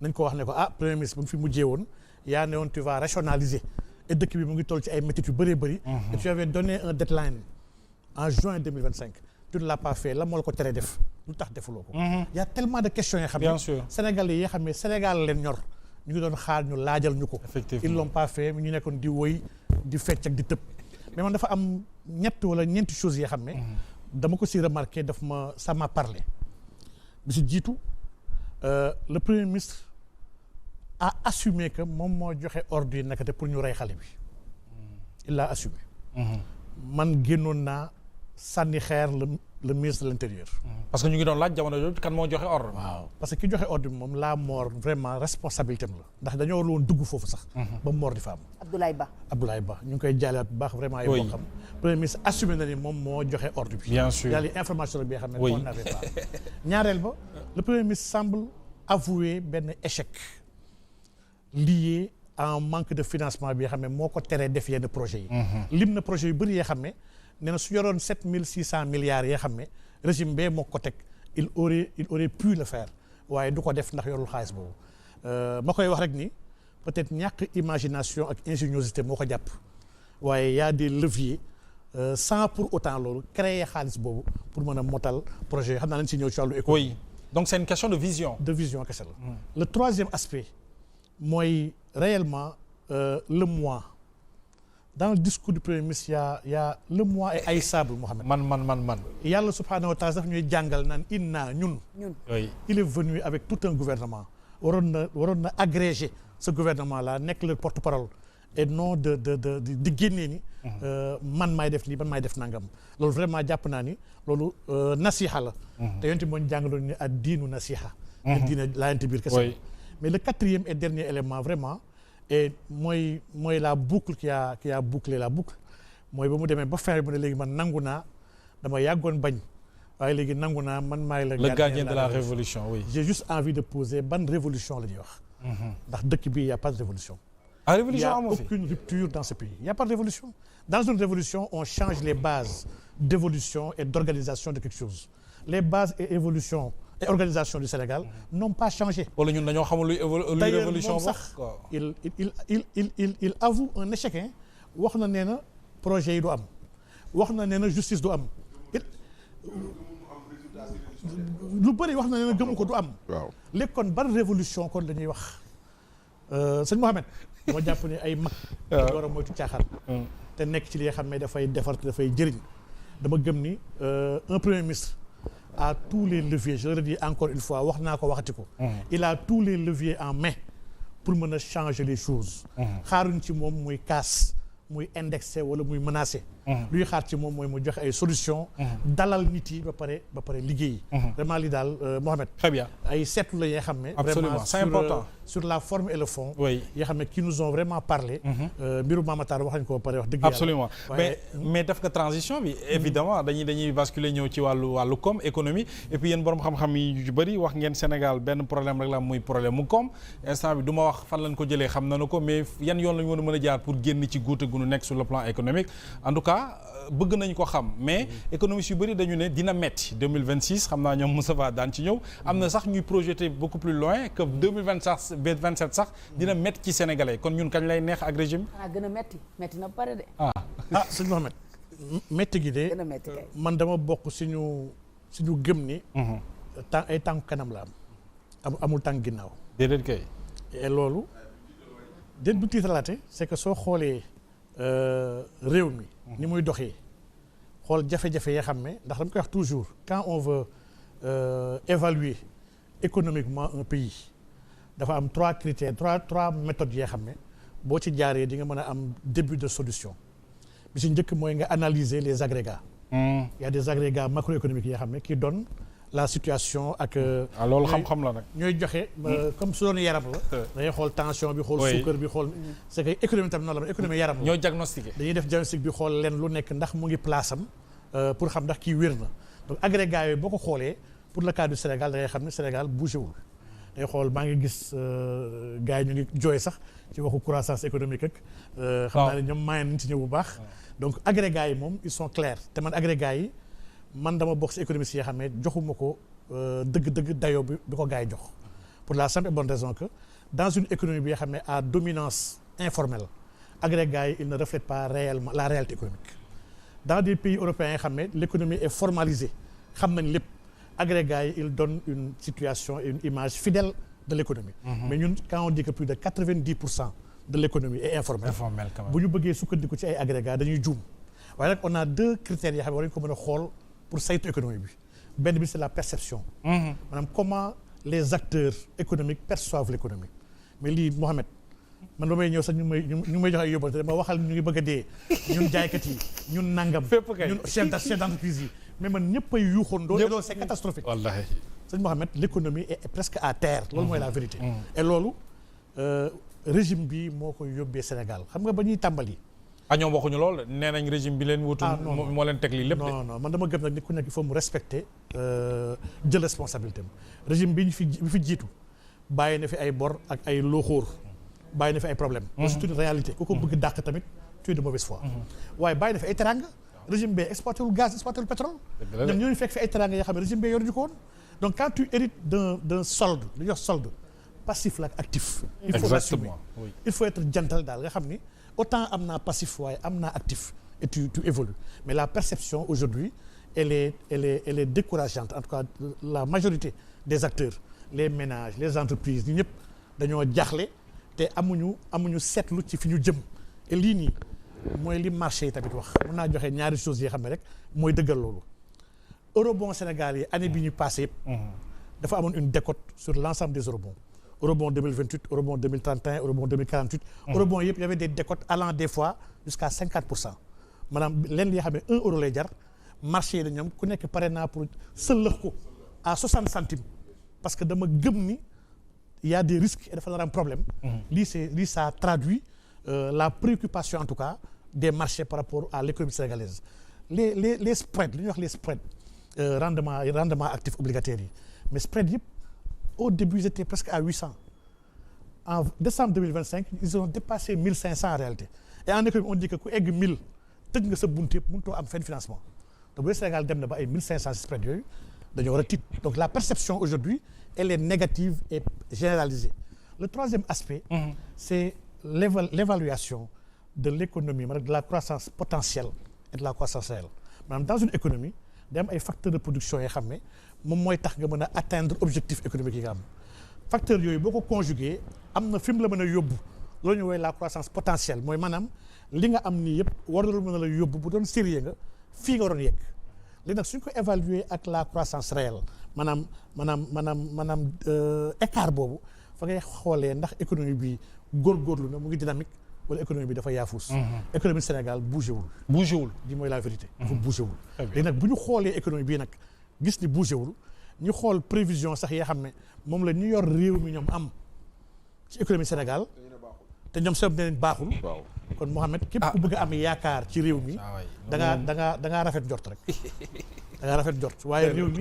nañ ko wax ne ko premier ministre bu mu fi mujjee woon yaa ne woon tu vas rationaliser et dëkk bi mu ngi toll ci ay métiers yu bëree bëri. et tu avais donné un deadline en juin 2025. tu ne l'as pas fait la moo la ko tere def lu tax defuloo ko. y a tellement de questions yoo xam ne. Sénégal yi xam ne Sénégal leen ñor ñu ngi doon xaar ñu laajal ñu ko. effectivement ils l'ont pas fait ñu nekkoon di woy di fecc ak di tëb. mais man dafa am ñett wala ñeenti choses yoo xam ne. dama ko si remarqué ça m'a parlé. bi si jiitu le premier ministre a assumé que moom moo joxe ordre yi naka te pour ñu rey xale bi. il l'a assumé. man génnoon naa sànni xeer le ministre de l'intérieur. parce que ñu ngi doon laaj jamono jooju kan moo joxe ordre. waaw parce que ki joxe ordre bi moom la mort vraiment responsabilité am la ndax dañoo woon dugg foofu sax. ba mort di fa am. Abdoulaye Ba ñu ngi koy jaalewaat bu baax vraiment. ay bokkam premier ministre assumé na ni moom moo joxe ordre bi. bien sûr yàlla information bi nga xam ne on n'avait pas. ñaareel ba le premier ministre semble avouer benn échec lié à un manque de financement bi nga xam ne moo ko teree def yenn projets yi. lim na projet yu bëri yoo xam ne nee na su yoroon 7600 milliards yoo xam ne régime bee moo ko teg il aurait pu le faire waaye du ko def ndax yorul xaalis boobu ma koy wax rek ni peut-être ñàkk imagination ak ingéniosité moo ko jàpp waaye y a des leviers sans pour autant loolu créer xaalis boobu pour mën a motal projet yi xam naa nañ si ñëw ci wàllu économie. oui donc c'est une question de vision. de vision kese la. le troisième aspect mooy réellement le moi. dans le discours du premier ministre y a le moi est haïssable Mohamed. man. yàlla subhaanahu wa taala daf ñuy jàngal naan inna ñun. oui il est venu avec tout un gouvernement waroon na agréger ce gouvernement là nekk le porte-parole et non di génnee ni. man maay def lii man maay def nangam loolu vraiment jàpp naa ni loolu nasiha la. te yonent moo ñu jàngaloon ni ad diinu nasiha. diina laayante biir kese. mais le quatrième et dernier élément vraiment. et mooy la boucle qui a bouclé la boucle mooy ba mu demee ba fin mu ne léegi man nangu naa dama yàggoon bañ waaye léegi nangu naa man maay le gardien de la révolution oui. j'ai juste envie de poser ban révolution la ñuy wax. ndax dëkk bi y a pas de révolution. révolution amoo fi il y a aucune rupture dans ce pays il y a pas de révolution. dans une révolution on change les bases d'évolution et d'organisation de quelque chose les bases et évolution et organisation du Sénégal n'ont pas changé. wala ñun dañoo xamul luy révolution sax il avoue un échec wax na nee na projet yi du am wax na nee na justice du am lu bëri wax na nee na gëmu ko du am. waaw léegi kon ban révolution kon la ñuy wax sëñ Mohamed moo jàpp ne ay mag. waaw war a moytu caaxaan. te nekk ci li nga xam ne dafay defar te dafay jëriñ dama gëm ni un premier ministre. à tous les leviers je le redis encore une fois wax naa ko waxati ko. il a tous les leviers en main pour mën a changer les choses. xaaruñ ci moom muy casse muy indexé wala muy menacé. luy xaar ci moom mooy mu joxe ay solutions. dalal nit yi ba pare liggéey. vraiment li daal Mohamed. très bien ay seetlu la yoo xam ne. absolument c'est important sur la forme et le fond. oui yoo xam ne qui nous ont vraiment parlé. mbiru Mamatar wax nañu ko ba pare wax dëgg yàlla. absolument mais def nga transition bi. évidemment dañuy basculer ñëw ci wàllu koom économie et puis yéen borom xam-xam yi yu bëri wax ngeen Sénégal benn problème rek la muy problème mu koom instant bi du ma wax fan lañ ko jëlee xam nañu ko mais yan yoon la ñu mën a jaar pour génn ci guute gu nu nekk sur le plan économique en tout cas. bëgg nañ ko xam mais économistes yu bëri dañu ne dina metti 2026 xam naa ñoom Moussa Ba daan ci ñëw am na sax ñuy projeté beaucoup plus loin que 2027 sax dina metti ci sénégalais kon ñun kañ lay neex ak régime. gën a metti na pare de. sëñ Mohamed metti gi de man dama bokk suñu gëm ni. ay tànk kanam la am amul tànk ginnaaw. déedéet kay. et loolu déet bu tiitalaate c'est que soo xoolee réew mi. ni muy doxee xool jafe-jafe yoo xam ne ndax dama koy wax toujours quand on veut évaluer économiquement un pays dafa am trois critères trois méthodes yoo xam ne boo ci jaaree di nga mën a am début de solution bi ci njëkk mooy nga analyser les agrégats. Il y a des agrégats macroéconomiques yoo xam ne qui donnent la situation ak. loolu xam-xam la nag. ñooy joxe comme su doon yaram la. dañuy xool tension bi xool suukar bi xool. c'est que économie tam noonu la économie yaram la. ñooy diagnostiqué. dañuy def diagnostic bi xool leen lu nekk ndax mu ngi place am pour xam ndax kii wér na donc agrégats yooyu boo ko xoolee pour le cas du Sénégal da ngay xam ne Sénégal bougé wul. day xool maa ngi gis gars yi ñu ngi jooy sax ci waxu croissance économique ak. xam naa ne ñoom maa ngi ci ñëw bu baax. donc agrégats yi moom ils sont clairs te man agrégats yi. man dama bokk ci économistes yi xam ne joxuma ko dëgg-dëgg dayoo bi ko gars yi jox pour la simple et bonne raison que dans une économie bi nga xam ne à dominance informelle agrégats yi ils ne reflètent pas réellement la réalité économique dans des pays européens yi xam ne l'économie est formalisée xam nañ lépp agrégats yi ils donnent une situation et une image fidèle de l'économie mais ñun quand on dit que plus de 90% de l'économie est informelle bu ñu bëggee sukkandiku ci ay agrégats dañuy juum waaye nag on a deux critères yoo xam ne war nañu ko mën a xool pour saytu économie bi benn bi c'est la perception maanaam comment les acteurs économiques perçoivent l'économie mais lii Mohamed man ba may ñëw sax ñu ngi may jox ay yóbbal dama waxal ñu ngi bëgg a dee ñun jaaykat yi ñun nangam ñun chef d'entreprise yi mais man ñëpp ay yuuxoondoo loolu c'est catastrophique wallaahi sëñ Mohamed l'économie est presque à terre loolu mooy la vérité et loolu régime bi moo koy yóbbee Sénégal xam nga ba ñuy tàmbali ñoom waxuñu lool nee nañ régime bi leen wutu moo leen teg lii lépp de non man dama gëm nag ni ku nekk il faut mu respecter jël responsabilité am régime bi fi jiitu bàyyi na fi ay bor ak ay looxóor bàyyi na fi ay problème c'est une réalité ku ko bëgg dàq tamit tu es de mauvaise foi waaye bàyyi na fi ay teranga régime bi exploité wul gaz exploité wul pétrole ñoom ñooñu fekk fi ay teranga yoo xam ne régime bi yoruñu ko woon donc quand tu hérites d'un solde li ñuy wax solde passif la ak actif il faut l'assumer il faut être gentle daal nga xam ni autant am naa passif waaye am naa actif et tu évolues mais la perception aujourd'hui elle est décourageante en tout cas la majorité des acteurs les ménages les entreprises ñi ñëpp dañoo jaaxle te amuñu seetlu ci fi ñu jëm et lii nii mooy li marché yi tamit wax mën naa joxe ñaari choses yi xam ne rek mooy dëggal loolu eurobond Sénégal yi année bi ñu passé yëpp dafa amoon une décote sur l'ensemble des eurobonds eurobond 2028 eurobond 2031 eurobond 2048 eurobond yëpp y avait des décotes allant des fois jusqu'à 50% maanaam leen li nga xam ne 1 euro lay jar marché yi da ñoom ku nekk pare naa pour sëllëx ko à 60 centimes parce que dama gëm ni il y a des risques et dafa nar am problème lii ça traduit la préoccupation en tout cas des marchés par rapport à l'économie sénégalaise les spreads li ñuy wax les spreads rendement actif obligataires yi mais spread yëpp au début ils étaient presque à 800 en décembre 2025 ils ont dépassé 1500 en réalité et en économie on dit que ku egg 1000 tëj nga sa bunt yëpp mënutoo am fenn financement donc bu Sénégal dem na ba ay 1500 spread yooyu dañoo war a tiit donc la perception aujourd'hui elle est négative et généralisée le troisième aspect c'est l'évaluation de l'économie maanaam de la croissance potentielle et de la croissance réelle maanaam dans une économie day am ay facteurs de production yoo xam ne moom mooy tax nga mën a atteindre objectif économique yi nga am facteurs yooyu boo ko conjugué am na fi mu la mën a yóbbu loolu ñu woowee la croissance potentielle mooy maanaam li nga am nii yëpp war na la mën a la yóbbu bu doon sérieux nga fii nga waroon yegg léegi nag suñ ko évaluer ak la croissance réelle maanaam écart boobu fa ngay xoolee ndax économie bi góorgóorlu na mu ngi dynamique wala économie bi dafa yaafuus économie Sénégal bougé wul di mooy la vérité dafa bougé wul léegi nag bu ñu xoolee économie bii nag gis ni bougé wul ñu xool prévision sax yoo xam ne moom la ñu yor réew mi ñoom am ci économie Sénégal te ñoom seen neneen baaxul kon Mohamed képp ku bëgg a am yaakaar ci réew mi da ngaa rafet njort rek da ngaa rafet njort waaye réew mi